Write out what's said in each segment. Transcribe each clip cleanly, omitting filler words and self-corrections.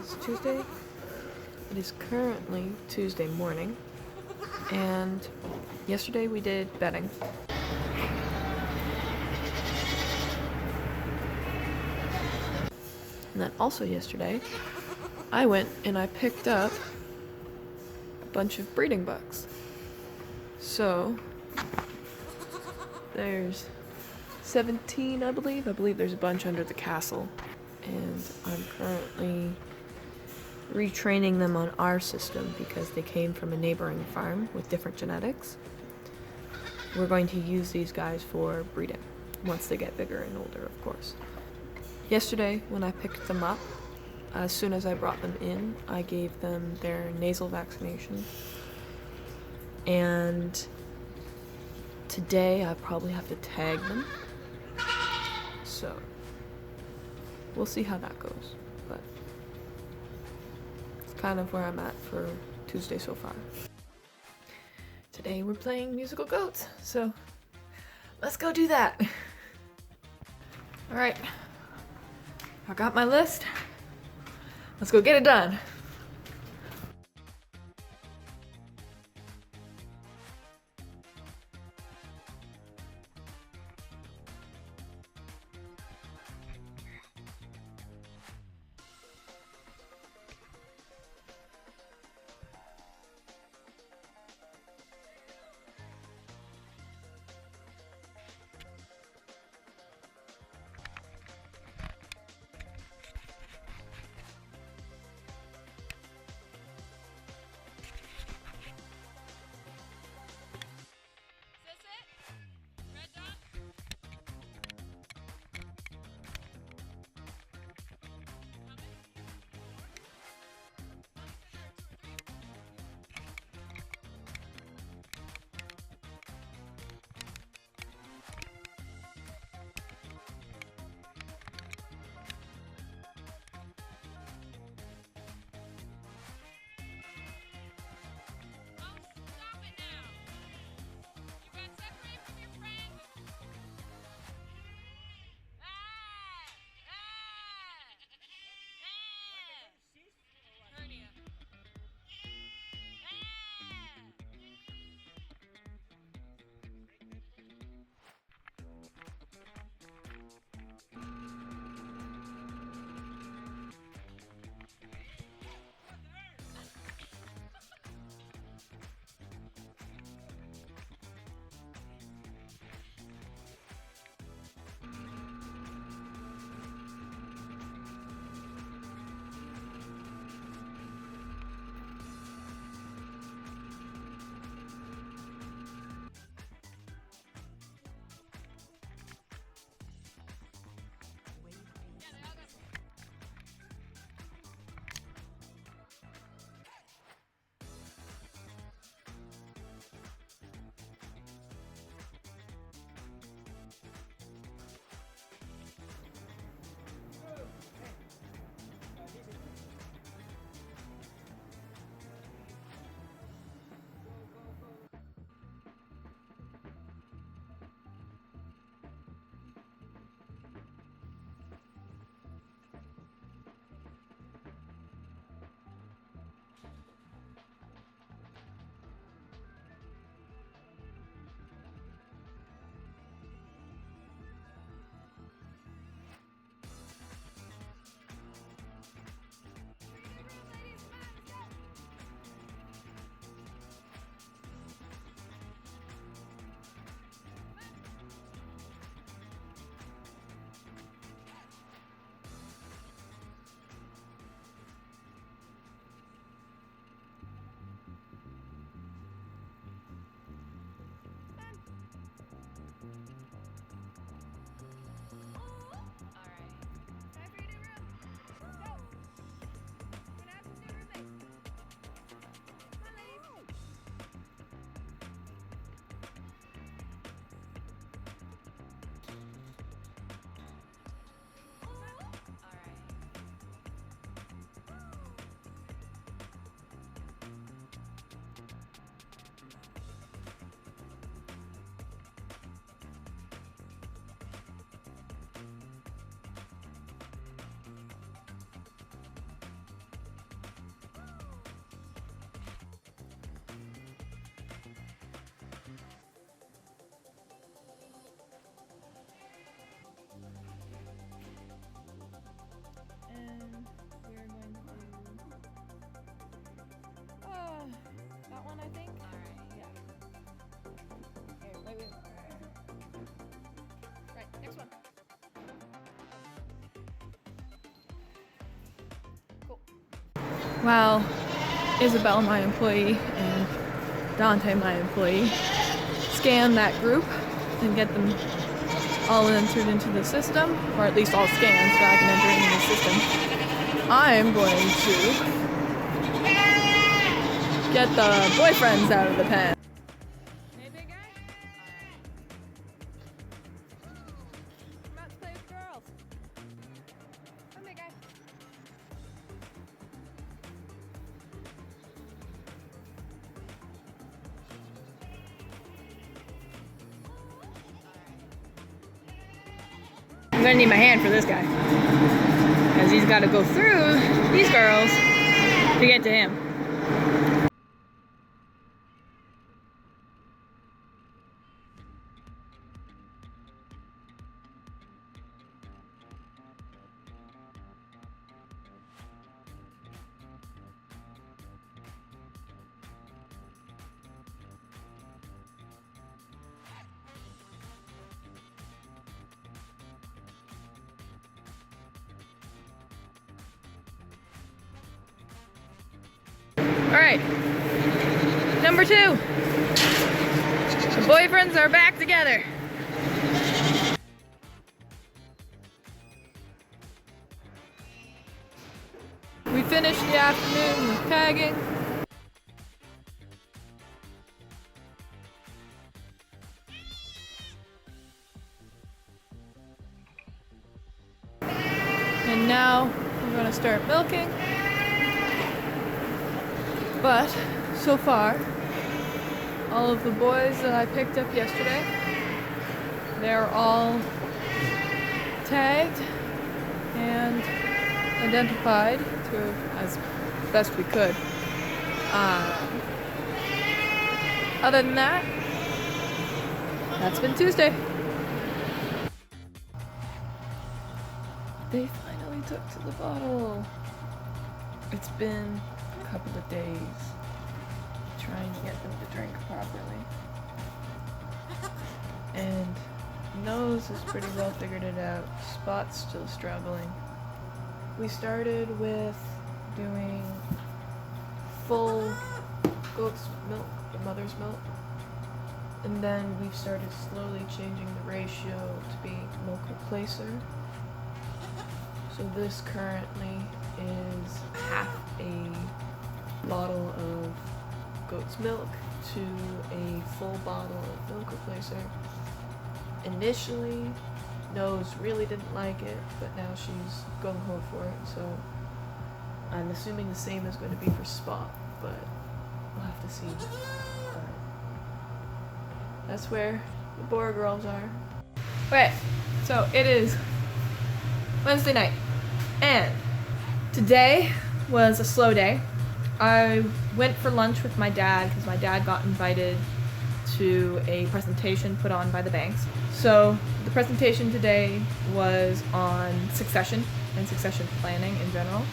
is Tuesday. It is currently Tuesday morning, and yesterday we did bedding. And then also yesterday, I went and I picked up a bunch of breeding bugs. So, there's 17, I believe. I believe there's a bunch under the castle. And I'm currently retraining them on our system because they came from a neighboring farm with different genetics. We're going to use these guys for breeding, once they get bigger and older, of course. Yesterday, when I picked them up, as soon as I brought them in, I gave them their nasal vaccination. And today, I probably have to tag them. So, we'll see how that goes. But it's kind of where I'm at for Tuesday so far. Today, we're playing musical goats. So, let's go do that. Alright. I got my list. Let's go get it done. while Isabel, my employee, and Dante, my employee, scan that group and get them all entered into the system, or at least all scanned so I can enter into the system. I'm going to get the boyfriends out of the pen. Hey, big guy? I'm about to play with girls. Come, big guy. I'm gonna need my hand for this guy, because he's got to go through these girls to get to him. Alright, number 2. The boyfriends are back together. We finished the afternoon with tagging. And now we're going to start milking. But, so far, all of the boys that I picked up yesterday, they're all tagged and identified to as best we could. Other than that, that's been Tuesday. They finally took to the bottle. It's been couple of days trying to get them to drink properly, and Nose has pretty well figured it out. Spot's still struggling. We started with doing full goat's milk, or mother's milk, and then we've started slowly changing the ratio to being milk replacer. So this currently is half a bottle of goat's milk to a full bottle of milk replacer. Initially, Nose really didn't like it, but now she's gung-ho for it, so I'm assuming the same is going to be for Spot, but we'll have to see. That's where the Bora girls are. Okay, so it is Wednesday night, and today was a slow day. I went for lunch with my dad because my dad got invited to a presentation put on by the banks. So the presentation today was on succession and succession planning in general.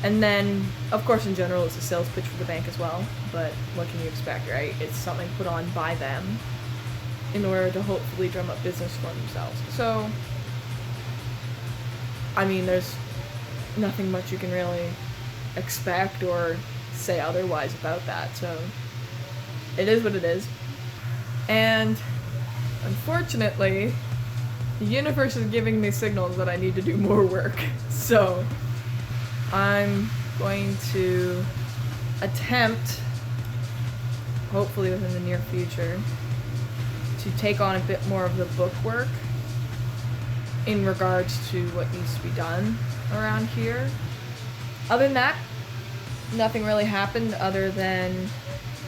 And then, of course, in general, it's a sales pitch for the bank as well. But what can you expect, right? It's something put on by them in order to hopefully drum up business for themselves. So, I mean, there's nothing much you can really expect or say otherwise about that, so it is what it is. And unfortunately, the universe is giving me signals that I need to do more work, so I'm going to attempt, hopefully within the near future, to take on a bit more of the book work in regards to what needs to be done around here. Other than that, nothing really happened other than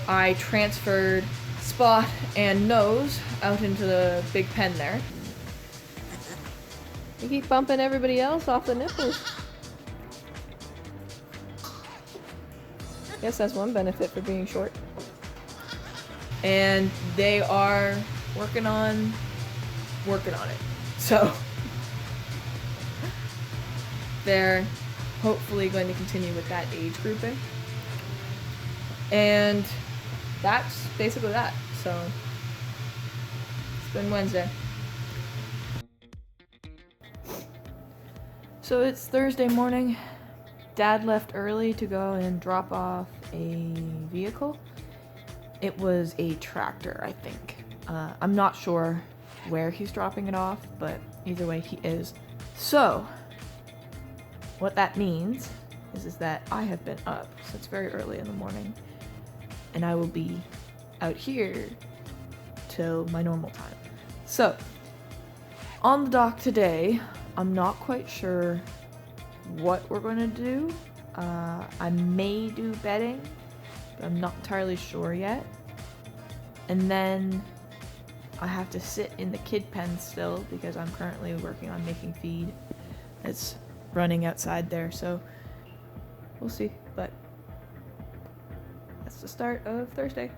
I transferred Spot and Nose out into the big pen there. You keep bumping everybody else off the nipples. Guess that's one benefit for being short. And they are working on it. So they're hopefully going to continue with that age grouping. And that's basically that. So it's been Wednesday. So it's Thursday morning, Dad left early to go and drop off a vehicle. It was a tractor, I think. I'm not sure where he's dropping it off, but either way he is. So, what that means is that I have been up since very early in the morning, and I will be out here till my normal time. So, on the dock today, I'm not quite sure what we're going to do. I may do bedding, but I'm not entirely sure yet. And then I have to sit in the kid pen still because I'm currently working on making feed. It's running outside there, so we'll see. But that's the start of Thursday.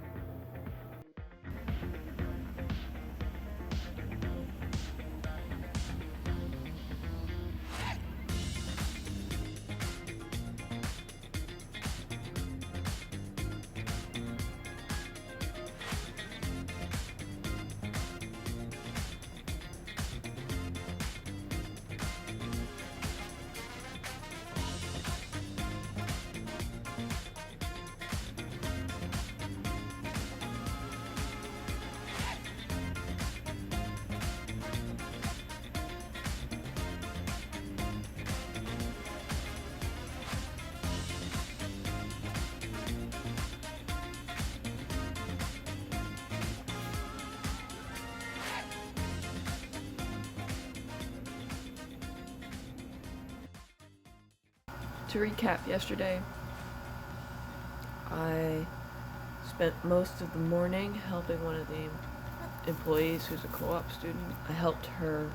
To recap yesterday, I spent most of the morning helping one of the employees who's a co-op student. I helped her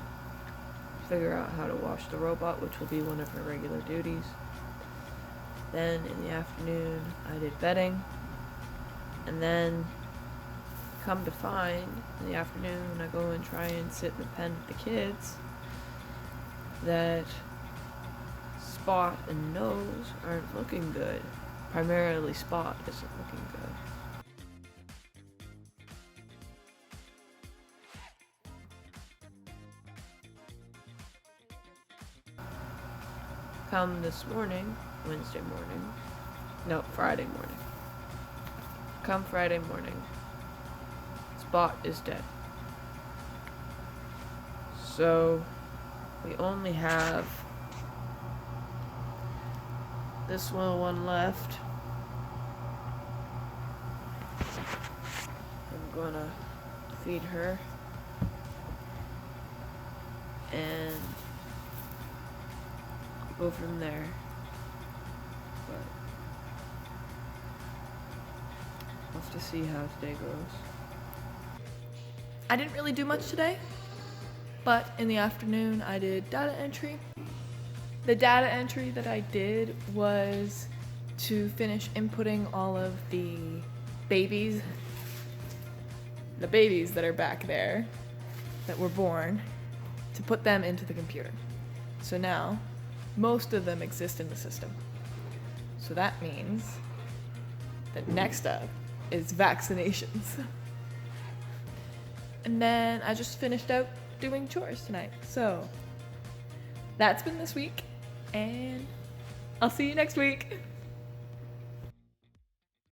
figure out how to wash the robot, which will be one of her regular duties. Then in the afternoon, I did bedding. And then, come to find, in the afternoon, I go and try and sit in the pen with the kids, that Spot and Nose aren't looking good. Primarily Spot isn't looking good. Come this morning, Friday morning. Come Friday morning, Spot is dead. So, we only have this little one left. I'm gonna feed her and go from there. But we'll have to see how today goes. I didn't really do much today, but in the afternoon I did data entry. The data entry that I did was to finish inputting all of the babies that are back there that were born, to put them into the computer. So now, most of them exist in the system. So that means that next up is vaccinations. And then I just finished out doing chores tonight. So that's been this week. And I'll see you next week.